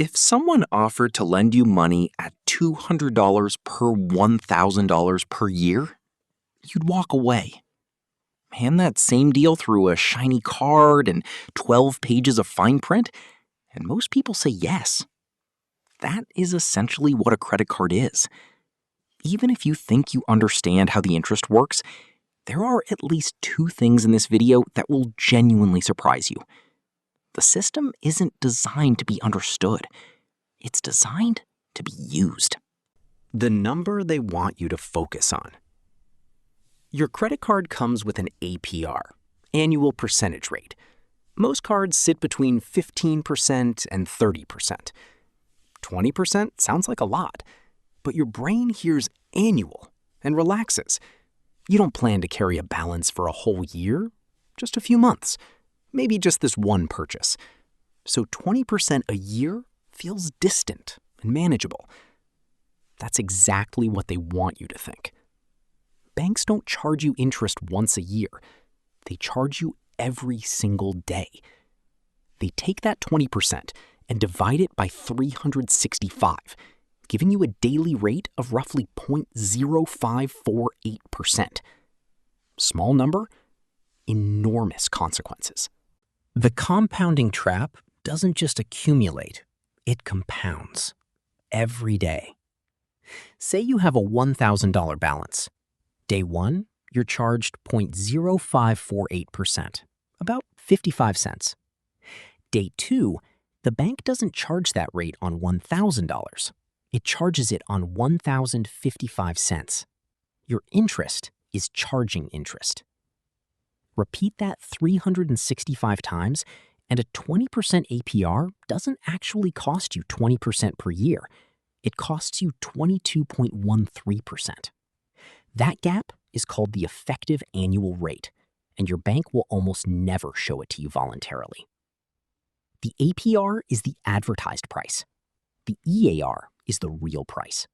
If someone offered to lend you money at $200 per $1,000 per year, you'd walk away. Hand that same deal through a shiny card and 12 pages of fine print, and most people say yes. That is essentially what a credit card is. Even if you think you understand how the interest works, there are at least two things in this video that will genuinely surprise you. The system isn't designed to be understood. It's designed to be used. The number they want you to focus on. Your credit card comes with an APR, annual percentage rate. Most cards sit between 15% and 30%. 20% sounds like a lot, but your brain hears annual and relaxes. You don't plan to carry a balance for a whole year, just a few months, maybe just this one purchase. So 20% a year feels distant and manageable. That's exactly what they want you to think. Banks don't charge you interest once a year. They charge you every single day. They take that 20% and divide it by 365, giving you a daily rate of roughly 0.0548%. Small number, enormous consequences. The compounding trap doesn't just accumulate, it compounds every day. Say you have a $1,000 balance. Day 1, you're charged 0.0548%, about 55 cents. Day 2, the bank doesn't charge that rate on $1,000. It charges it on 1,055 cents. Your interest is charging interest. Repeat that 365 times, and a 20% APR doesn't actually cost you 20% per year. It costs you 22.13%. That gap is called the effective annual rate, and your bank will almost never show it to you voluntarily. The APR is the advertised price. The EAR is the real price.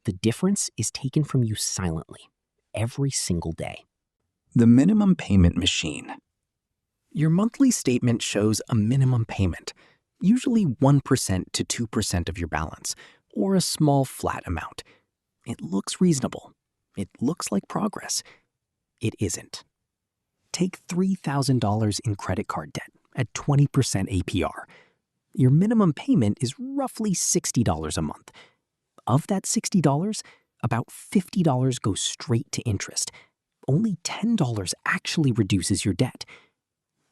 The difference is taken from you silently, every single day. The minimum payment machine. Your monthly statement shows a minimum payment, usually 1% to 2% of your balance, or a small flat amount. It looks reasonable. It looks like progress. It isn't. Take $3,000 in credit card debt at 20% APR. Your minimum payment is roughly $60 a month. Of that $60, about $50 goes straight to interest. Only $10 actually reduces your debt.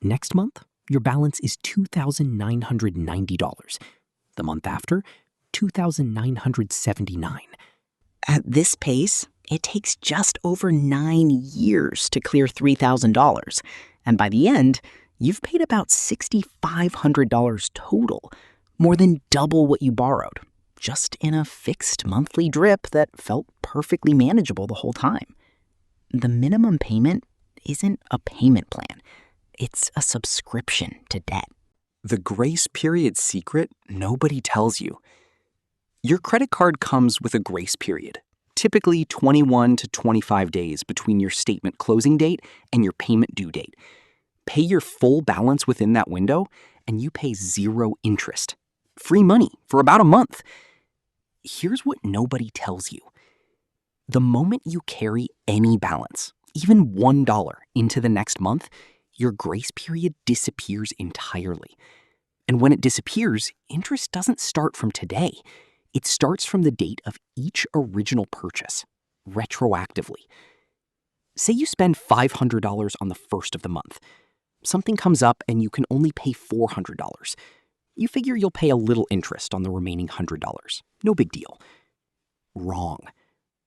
Next month, your balance is $2,990. The month after, $2,979. At this pace, it takes just over 9 years to clear $3,000. And by the end, you've paid about $6,500 total, more than double what you borrowed, just in a fixed monthly drip that felt perfectly manageable the whole time. The minimum payment isn't a payment plan. It's a subscription to debt. The grace period secret nobody tells you. Your credit card comes with a grace period, typically 21 to 25 days between your statement closing date and your payment due date. Pay your full balance within that window, and you pay zero interest. Free money for about a month. Here's what nobody tells you. The moment you carry any balance, even $1 into the next month, your grace period disappears entirely. And when it disappears, interest doesn't start from today. It starts from the date of each original purchase, retroactively. Say you spend $500 on the first of the month. Something comes up and you can only pay $400. You figure you'll pay a little interest on the remaining $100. No big deal. Wrong.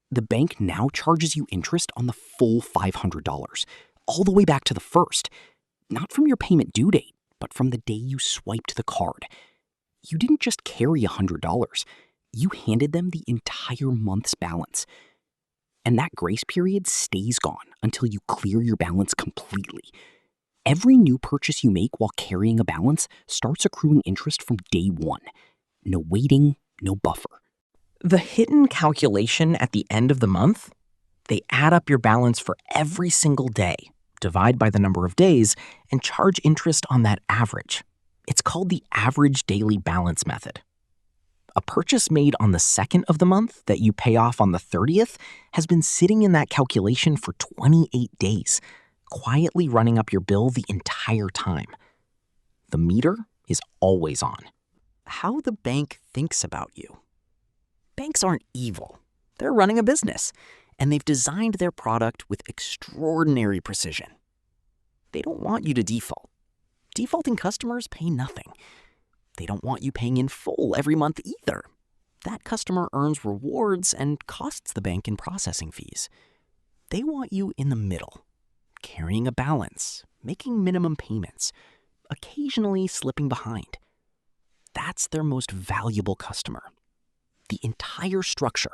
The bank now charges you interest on the full $500, all the way back to the first. Not from your payment due date, but from the day you swiped the card. You didn't just carry $100. You handed them the entire month's balance. And that grace period stays gone until you clear your balance completely. Every new purchase you make while carrying a balance starts accruing interest from day one. No waiting, no buffer. The hidden calculation at the end of the month? They add up your balance for every single day, divide by the number of days, and charge interest on that average. It's called the average daily balance method. A purchase made on the 2nd of the month that you pay off on the 30th has been sitting in that calculation for 28 days, quietly running up your bill the entire time. The meter is always on. How the bank thinks about you. Banks aren't evil. They're running a business, and they've designed their product with extraordinary precision. They don't want you to default. Defaulting customers pay nothing. They don't want you paying in full every month either. That customer earns rewards and costs the bank in processing fees. They want you in the middle, carrying a balance, making minimum payments, occasionally slipping behind. That's their most valuable customer. The entire structure,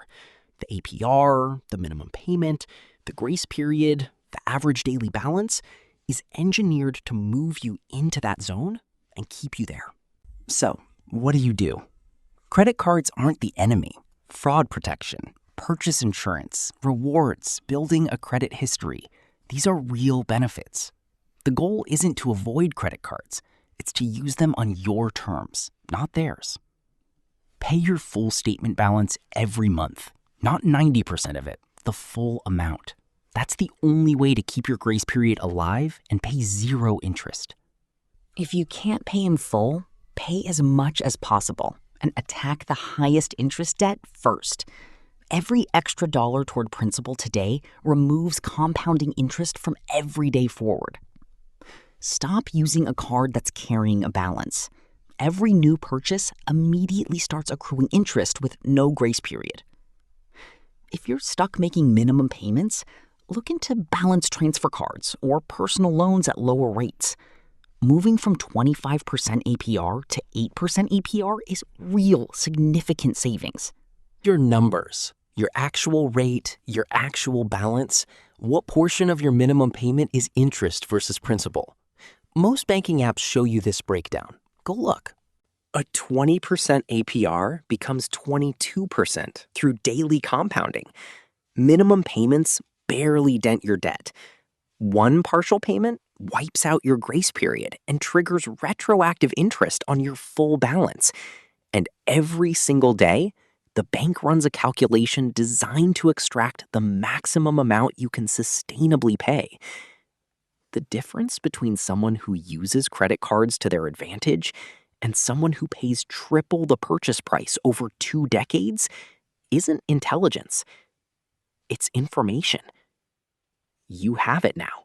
the APR, the minimum payment, the grace period, the average daily balance, is engineered to move you into that zone and keep you there. So, what do? Credit cards aren't the enemy. Fraud protection, purchase insurance, rewards, building a credit history. These are real benefits. The goal isn't to avoid credit cards. It's to use them on your terms, not theirs. Pay your full statement balance every month, not 90% of it, the full amount. That's the only way to keep your grace period alive and pay zero interest. If you can't pay in full, pay as much as possible and attack the highest interest debt first. Every extra dollar toward principal today removes compounding interest from every day forward. Stop using a card that's carrying a balance. Every new purchase immediately starts accruing interest with no grace period. If you're stuck making minimum payments, look into balance transfer cards or personal loans at lower rates. Moving from 25% APR to 8% APR is real significant savings. Your numbers, your actual rate, your actual balance, what portion of your minimum payment is interest versus principal? Most banking apps show you this breakdown. Go look. A 20% APR becomes 22% through daily compounding. Minimum payments barely dent your debt. One partial payment wipes out your grace period and triggers retroactive interest on your full balance. And every single day, the bank runs a calculation designed to extract the maximum amount you can sustainably pay. The difference between someone who uses credit cards to their advantage and someone who pays triple the purchase price over 2 decades isn't intelligence. It's information. You have it now.